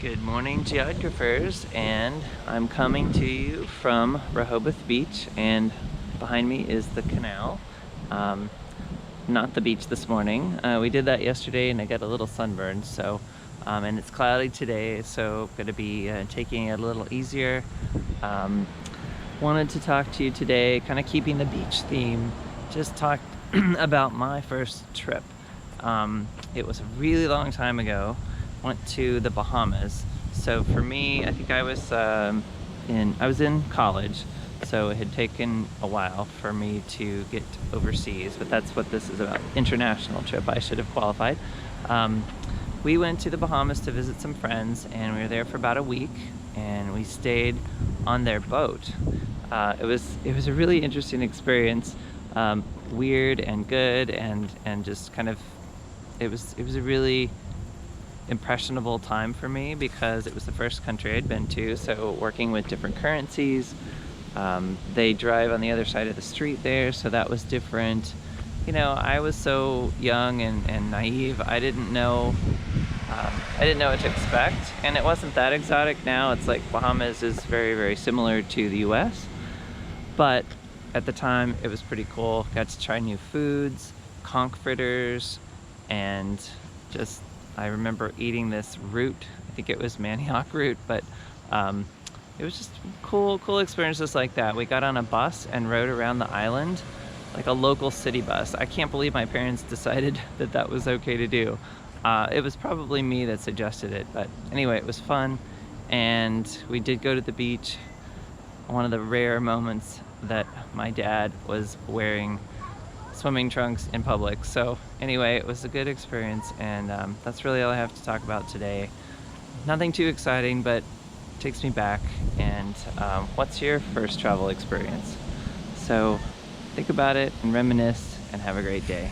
Good morning, geographers, and I'm coming to you from Rehoboth Beach, and behind me is the canal. Not the beach this morning. We did that yesterday and I got a little sunburned, so and it's cloudy today, so I'm gonna be taking it a little easier. Wanted to talk to you today, kind of keeping the beach theme, just talk about my first trip. It was a really long time ago. Went to the Bahamas. So for me, I think I was in college, so it had taken a while for me to get overseas, but that's what this is about. International trip. I should have qualified. We went to the Bahamas to visit some friends, and we were there for about a week, and we stayed on their boat. It was a really interesting experience, weird and good, and just kind of it was a really impressionable time for me because it was the first country I'd been to, so working with different currencies. They drive on the other side of the street there, so that was different. You know, I was so young and naive. I didn't know what to expect, and it wasn't that exotic. Now it's like Bahamas is very, very similar to the US, but at the time it was pretty cool. Got to try new foods, conch fritters, and just I remember eating this root. I think it was manioc root, but it was just cool experiences like that. We got on a bus and rode around the island, like a local city bus. I can't believe my parents decided that that was okay to do. It was probably me that suggested it, but anyway, it was fun. And we did go to the beach. One of the rare moments that my dad was wearing swimming trunks in public. So anyway, it was a good experience, and that's really all I have to talk about today. Nothing too exciting, but takes me back. And what's your first travel experience? So think about it and reminisce, and have a great day.